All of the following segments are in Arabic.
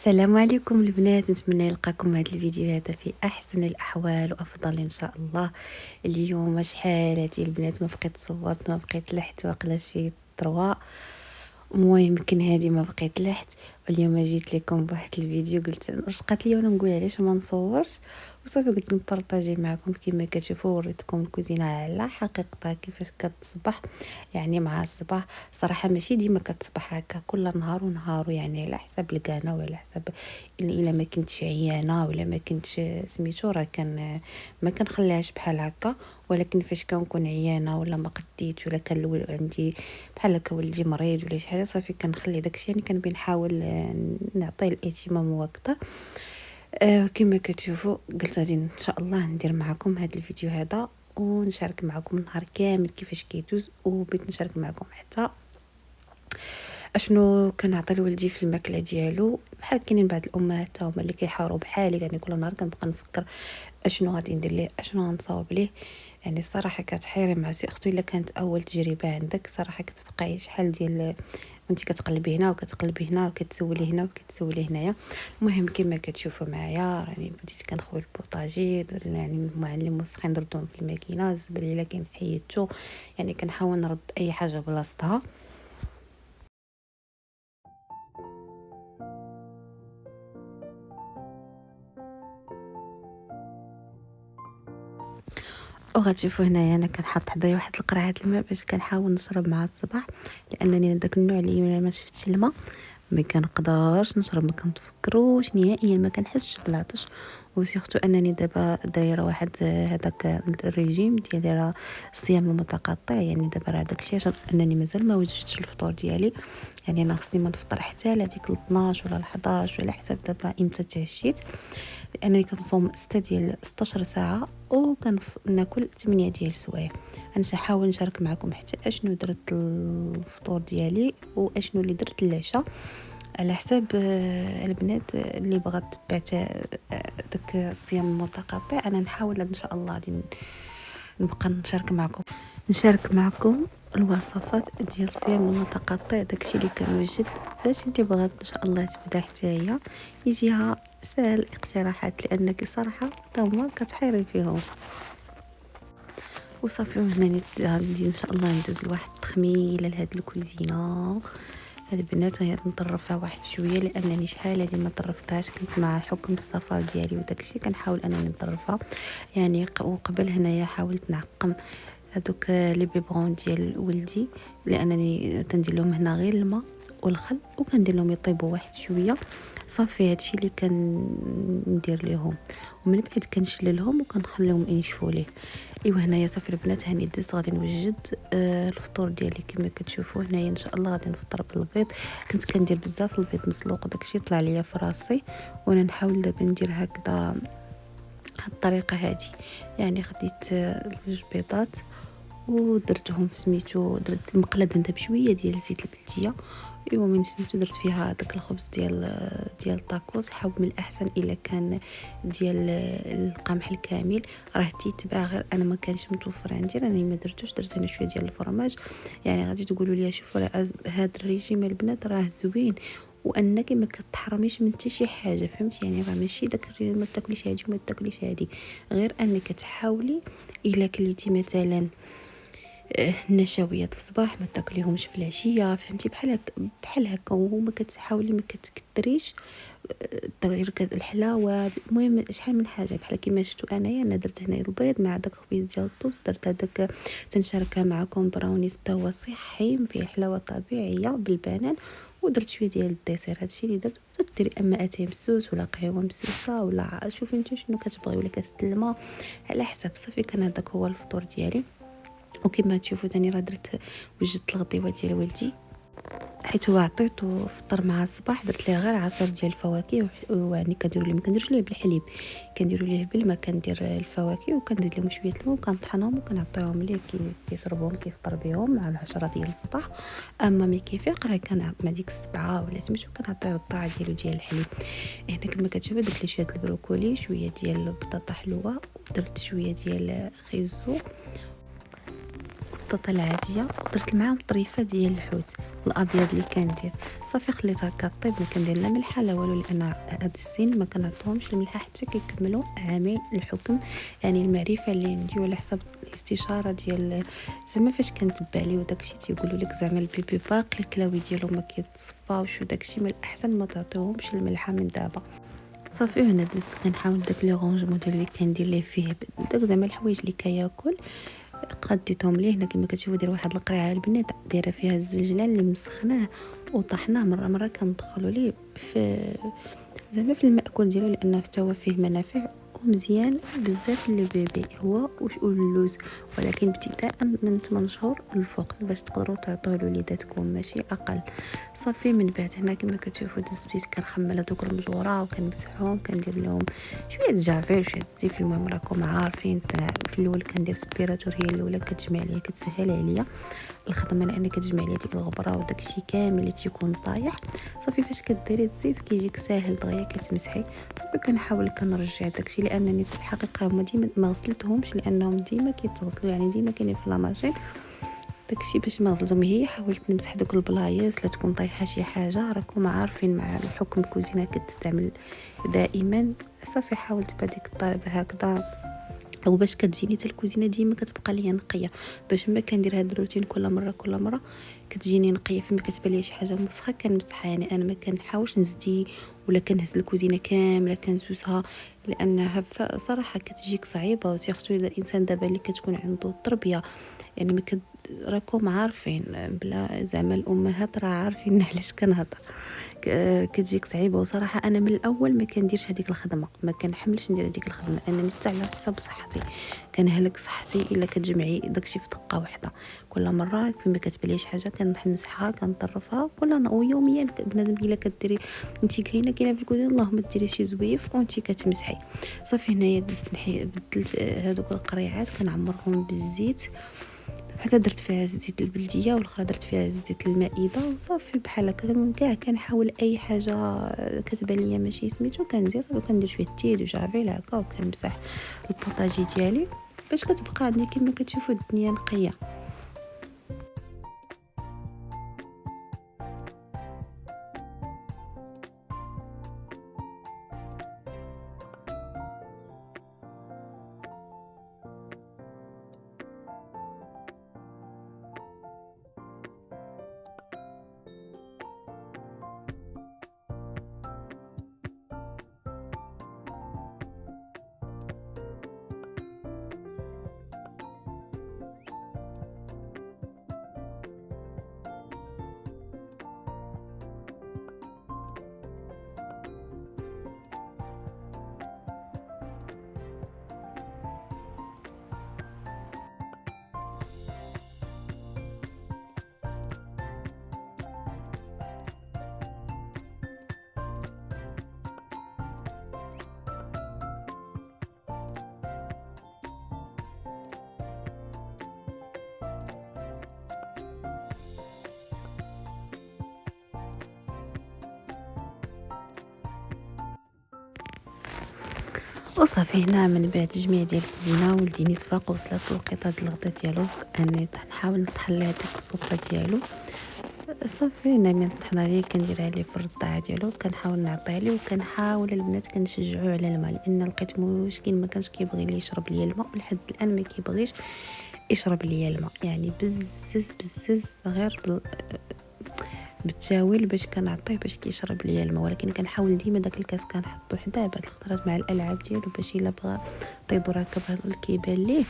السلام عليكم البنات، نتمنى يلقاكم هذا الفيديو هذا في احسن الاحوال وافضل ان شاء الله. اليوم شحال هادي البنات ما بقيت صورت، ما بقيت لحت، واقيلا شي 3. المهم يمكن هذه ما بقيت لحت. اليوم جيت لكم بواحد الفيديو، قلت واش قالت لي وانا نقول علاش ما نصورش، وصافي قلت نبارطاجي معكم. كما كتشوفوا وريتكم الكوزينه على حقيقتها كيفاش كتصبح، يعني مع الصباح. صراحه ماشي ديما كتصبح هكا، كل نهار ونهار، يعني على حسب الكانه وعلى حسب الا ما كنتش عيانه ولا ما كنتش سميتو، راه كان ما كنخليهاش بحال هكا. ولكن فاش كنكون عيانه ولا ما قديت ولا كان عندي بحال هكا ولدي مريض ولا شي حاجه، صافي كنخلي داكشي، يعني كنبي نحاول نعطيه الاهتمام واكثر. كما كتشوفوا قلت غادي ان شاء الله ندير معكم هذا الفيديو هذا ونشارك معكم النهار كامل كيفاش كيدوز، وبغيت نشارك معكم حتى اشنو كنعطي لولدي في الماكله ديالو. بحال كاينين بعض الامهات تا هما اللي كيحاوروا بحالي، يعني كل نهار كنبقى نفكر اشنو غادي ندير ليه، اشنو غنصاوب ليه. يعني الصراحه كتحيري مع سي اختو الا كانت اول تجربه عندك، صراحه كتبقاي شحال ديال وانت كتقلبي هنا وكتقلبي هنا وكتسولي هنا وكتسولي هنايا. المهم كما كتشوفوا معايا راني بديت كنخوي البوطاجي، يعني المعلم مسخن دردهم في الماكينه، الزبل الا كان حيدته، يعني كنحاول نرد اي حاجه بلاصتها. وغتشوفوا هنايا انا كنحط حدايا واحد القرعه الماء باش كنحاول نشرب مع الصباح، لانني داك النوع اللي ما شفتش الماء ما كنقدرش نشرب، ما كنتفكروش نهائيا، ما كنحسش بالعطش. وسيرتو انني دابا دايره واحد هذاك الريجيم دايره الصيام المتقطع، يعني دابا راه داكشي عشان انني مازال ما وجدتش الفطور ديالي. يعني انا خصني ما نفطر حتى لهاديك 12 ولا 11 على حسب دابا امتى تعشيت، لانني كنصوم 16 ساعه وكناكل 8 ديال السوايع. انا سنحاول نشارك معكم حتى اشنو درت الفطور ديالي واشنو اللي درت العشاء، على حساب البنات اللي بغات تبع داك الصيام المتقطع. انا نحاول ان شاء الله غادي نبقى نشارك معكم الوصفات ديال الصيام المتقطع، داكشي اللي كنوجد باش اللي بغات ان شاء الله تبدا حتى هي يجيها سهل اقتراحات، لانك صراحه تا هما كتحيري فيهم. وصافي هنا غادي ان شاء الله ندوز لواحد التخميله لهاد الكوزينه. البنات غير نطرفها واحد شويه، لانني شحال هادي ما طرفتهاش، كنت مع حكم السفر ديالي وداكشي كنحاول انني نطرفها. يعني وقبل هنايا حاولت نعقم هذوك لي بيبرون ديال ولدي، لانني تندير لهم هنا غير الماء والخل وكندير لهم يطيبوا واحد شويه. صافي هادشي اللي كندير لهم، ومن بعد كنشللهم وكنخليهم ينشفوا ليه. ايوا هنايا صافي البنات هاني دزت غادي نوجد الفطور ديالي. كما كتشوفوا هنايا ان شاء الله غادي نفطر بالبيض. كنت كندير بزاف البيض مسلوق وداكشي طلع ليا في راسي، وانا نحاول دابا ندير هكذا الطريقه هذه. يعني خديت جوج بيضات ودرتهم في سميتو، درت المقله ندير بشويه ديال زيت البلديه. ايوا من سميتو درت فيها داك الخبز ديال الطاكوس. حاول من الاحسن الا كان ديال القمح الكامل، راه تيتباع، غير انا ما كانش متوفر عندي، راني ما درتوش، درت انا شويه ديال الفرماج. يعني غادي تقولوا لي شوفوا راه هذا الريجيم البنات راه زوين، وانك ما كتحرميش من حتى شي حاجه، فهمتي؟ يعني راه ماشي داك ما تاكليش هادي وما تاكليش هادي، غير انك تحاولي الا كليتي مثلا النشويات في الصباح ما تاكليهمش في العشيه، فهمتي؟ بحال هكا، وما كتحاولي ما كتكثريش غير الحلاوه. المهم شحال من حاجه بحال كيما شفتوا انايا، انا درت هنا البيض مع داك خبيز ديال الطوست، درت هذاك تنشاركها معكم براونيز تا هو صحي فيه حلاوه طبيعيه بالبنان، ودرت شويه ديال الديسير. هادشي اللي درت. ديري اما اتاي مسوس ولا قهوه مسوسه ولا شوفي انت شنو كتبغي، ولا كاس الماء على حسب. صافي كان هذاك هو الفطور ديالي. وكما تشوفوا ثاني راه وجدت الغديوه ديال ولدي، حيت هو عطيته فطر مع الصباح، درت ليه غير عصير ديال الفواكه. ويعني كنديروا ليه، ما كنديرش ليه بالحليب، كنديروا ليه بالماء، كندير الفواكه وكنزيد لهم شويه الماء وكنطحنهم وكنعطيهم ليه كيشربهم كيفطر بهم مع 10 ديال الصباح. اما ملي كيفيق راه كان مع ديك 7 ولا سميتو كنعطيه الطاعه ديالو ديال الحليب. هنا كما كتشوفوا درت ليه شويه البروكولي، شويه ديال البطاطا حلوه، ودرت شويه ديال خيزو البطاطا العاديه ودرت معاهم طريفه ديال الحوت الابيض اللي كندير. صافي خليتها كطيب، ما كندير لا ملحه لا والو، لان هاد السن ما كنعطيهمش الملحه حتى كيكملوا عامين الحكم. يعني المعرفه اللي عندي وعلى حسب الاستشاره ديال زعما فاش كنتبع ليه وداكشي تيقولوا لك زعما البيبي باقي الكلاوي ديالو ما كيتصفاوش، وداكشي من الاحسن ما تعطيهمش الملحه من دابا. صافي هنا دزت كنحاول داك لي رونجمون ديال اللي كندير ليه فيه داك زعما الحوايج اللي كياكل، قديتهم ليه هنا كما كتشوفوا. داير واحد القرعه البنات دايره فيها الزنجلان اللي مسخناه وطحناه مره كندخلوا ليه في زعما في المأكول ديالو، لانه حتى هو فيه منافع ومزيان بزاف للبيبي هو واللوز، ولكن ابتداء من 8 شهور الفوق باش تقدروا تعطوه لوليداتكم ماشي اقل. صافي من بعد هنا كما كتشوفوا دز بديت كنخمل هذوك المجوره وكنمسحهم، كندير لهم شويه جافيل شويه الزيت. المهم راكم عارفين في الاول كندير سبيراتور، هي الاولى كتجمع ليا كتسهل عليا الخدمه، لان كتجمع ليا ديك الغبره وداك الشيء كامل اللي تيكون طايح. صافي فاش كديري الزيت كيجيك ساهل دغيا كتمسحي. صافي كنحاول كنرجع داكشي، لانني في الحقيقه هما ديما ما غسلتهمش لانهم ديما كيتغسلوا، يعني ديما كاينين في لاماشين داكشي باش ما غسلتهم. هي حاولت نمسح دوك البلايص لا تكون طايحه شي حاجه، راكم عارفين مع الحكم الكوزينه كتستعمل دائما. صافي حاولت بهذيك الطريقه هكذا، او باش كتجيني حتى الكوزينه ديما كتبقى ليا نقيه، باش ما كندير هاد الروتين كل مره كتجيني نقيه. فما كتبان لي شي حاجه مسخه كنمسحها، يعني انا ما كنحاولش نزدي ولا كنهز الكوزينه كامله كنسوسها، لانها صراحه كتجيك صعيبه. وسيرتو اذا الانسان دابا اللي كتكون عنده التربيه، يعني ما راكم عارفين بلا زعما الامهات راه عارفين علاش كنهضر، كتجيك صعيبه. وصراحه انا من الاول ما كنديرش هذيك الخدمه، ما كنحملش ندير هذيك الخدمه، انني حتى على حساب صحتي كنهلك صحتي الا كتجمعي داكشي في دقه واحده. كل مره فيما كتبان لي شي حاجه كنمسحها كنطرفها ويوميا بنادم الا كديري انت كاينه في الكوزين اللهم ديري شي زويف وانت كتمسحي. صافي هنايا دزت بدلت هذوك القريعات كنعمرهم بالزيت، حتى درت فيها الزيت البلديه والاخرى درت فيها الزيت المائده. وصافي بحال هكا كاع كنحاول اي حاجه كتبان ليا ماشي سميتو كندير. صافي كندير شويه تيد وجافيل هكا وكنمسح البوطاجي ديالي باش كتبقى عندي كما كتشوفوا الدنيا نقيه. وصافي هنا من بعد تجميع ديال الكوزينه ولديني تفاق وصلت الوقيته ديال الغدا ديالو، انا نحاول نطحن هذيك السفره ديالو. صافي هنا من طحنا ليه كنديرها ليه في الرضاعه ديالو، كنحاول نعطيه ليه وكنحاول البنات كنشجعوه على الماء، لان لقيت مشكل ما كانش كيبغي لي يشرب ليا الماء، ولحد الان ما كيبغيش يشرب ليا الماء. يعني بزز غير بالتاويل باش كنعطيه باش كيشرب ليا الماء، ولكن كنحاول ديما داك الكاس كنحطو حداه بعد الخطرات مع الالعاب ديالو باش الا بغى طيدو راكب هذا كيبان ليه.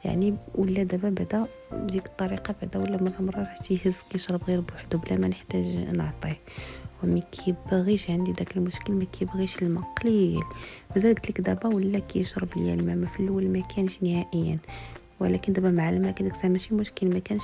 يعني ولا دابا بعدا بديك الطريقه بعدا ولا مره راه تيهز كيشرب غير بوحدو بلا ما نحتاج نعطيه. ومي كيبغيش عندي داك المشكل، ما كيبغيش الماء قليل مازال. قلت لك دابا ولا كيشرب ليا الماء، ما في الاول ما كانش نهائيا، ولكن دابا مع الماء كداك الساعه ماشي مشكل، ما كانش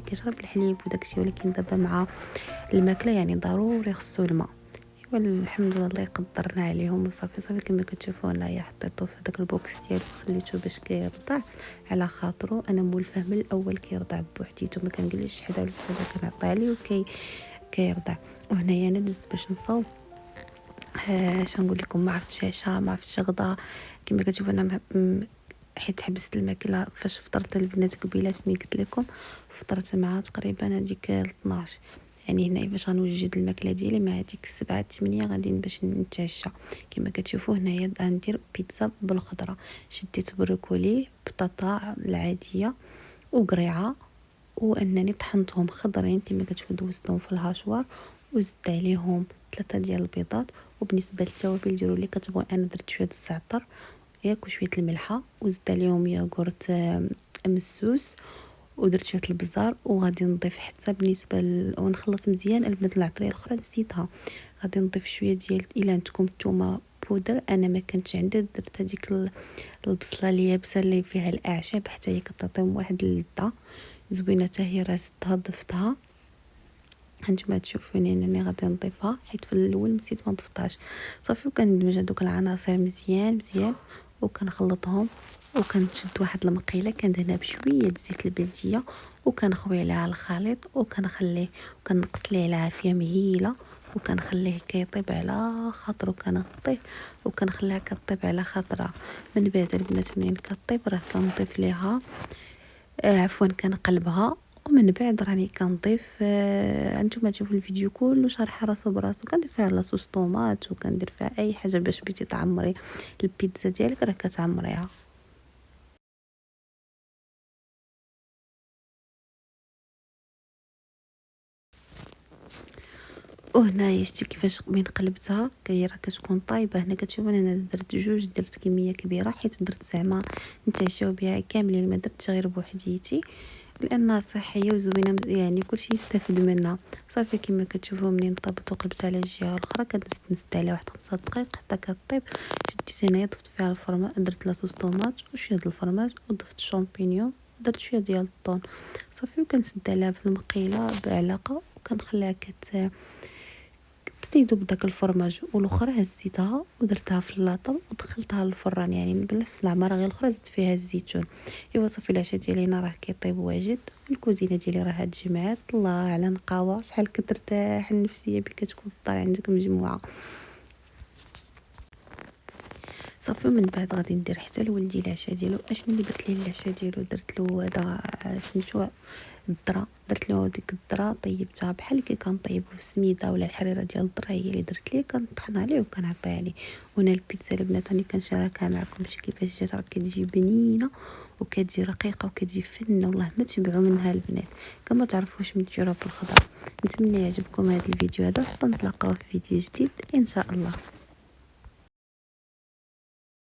كيشرب الحليب وداكشي، ولكن دابا مع الماكله يعني ضروري خصو الماء. والحمد لله الله قدرنا عليهم. وصافي كما كتشوفوا انايا حطيته في داك البوكس ديالو خليته باش كيرضع على خاطرو. انا مولفه من الاول كيرضع بوحديتو، ما كنجلسش حدا ولا حاجه كنعطيها ليه كيرضع. وهنايا انا دزت باش نصاوب اش نقول لكم، ما عرفتش عشاء ما عرفتش غدا. كما كتشوفوا انا حيت حبست الماكله فاش فطرت البنات قبيلات ملي قلت لكم. فطرت مع تقريبا هذيك 12. يعني هنا باش غنوجد الماكله ديالي مع هذيك 7 8 غاديين باش نتعشى. كما كتشوفوا هنايا غندير بيتزا بالخضره. شديت بروكولي، بطاطا العاديه وقريعه، وانني طحنتهم خضرين كما كتشوفوا، دوزتهم في الهاشوار وزدت عليهم 3 ديال البيضات. وبالنسبه للتوابل ديالو اللي كتبغوا، انا درت شويه الزعتر ياك وشويه الملحه، وزدت عليهم ياغورت مسوس، ودرت شويه البزار. وغادي نضيف حتى بالنسبه ونخلط مزيان البنات. العطريه الاخرى نسيتها، غادي نضيف شويه ديال الا عندكم الثومه بودر، انا ما كانتش عندي، درت هذيك البصله اليابسه اللي فيها الاعشاب حتى هي كتعطيهم واحد اللذه زوينه حتى هي. راه زدتها ضفتها، هانتوما تشوفوني انني غادي نضيفها حيت في الاول نسيت ما ضفتهاش. صافي وكندمج هذوك العناصر مزيان مزيان وكنخلطهم، وكنشد واحد المقيله كندهنها بشويه زيت البلديه، وكنخوي عليها الخليط وكنخليه وكنقص ليه العافيه مهيله، وكنخليه كيطيب على خاطرو. كنغطيه وكنخليها كطيب على خاطرها. من بعد البنات منين كطيب راه كنضيف ليها عفوا كنقلبها. ومن بعد راني كنضيف انتما تشوفوا الفيديو كله شارحه راسو براسو. كندير فيها لاصوص طوماط وكندير فيها اي حاجه باش بغيتي تعمري البيتزا ديالك راه كتعمريها. وهنايا شتي كيفاش من قلبتها كي راه كتكون طايبه. هنا كتشوفوا انا درت جوج، درت كميه كبيره حيت درت زعما نتعشاو بها كاملين، ما درتش غير بوحديتي لانها صحيه وزوينه يعني كلشي يستافد منها. صافي كما كتشوفوا منين طابت وقلبت على الجهه الاخرى كنزيد نزيد عليها واحد 5 دقائق حتى كطيب. شديت هنايا ضفت فيها الفرماج، درت لاصوص طوماط وشويه ديال الفرماج وضفت الشامبينيون ودرت شويه ديال الطون. صافي وكنسد عليها في المقيله بعلاقه وكنخليها كتيدوب داك الفرماج. والاخرى هزيتها ودرتها في اللاطه ودخلتها للفران يعني بنفس العماره، غير الاخرى زدت فيها الزيتون. ايوا صافي العشاء ديالي هنا راه كيطيب واجد. الكوزينه ديالي راه هاد جمعات الله على نقاوه، شحال كترتاح النفسيه ملي كتكون في الدار عندك مجموعه. صافي من بعد غادي ندير حتى لولدي العشاء ديالو. اشنو اللي درت ليه العشاء ديالو؟ درت له هذا سميتو الذره. درت له ديك الذره طيبتها بحال كي كنطيبو في السميده ولا الحريره ديال الذره، هي اللي درت ليه كنطحن عليه وكنعطيه عليه. وهنا البيتزا البنات راني كنشاركها معكم باش كيفاش جات، راه كتجي بنينه وكتجي رقيقه وكتجي فنه، والله ما تشبعوا منها البنات. كما تعرفوش من تجربوا بالخضر. نتمنى يعجبكم هذا الفيديو هذا، ونتلاقاو في فيديو جديد ان شاء الله.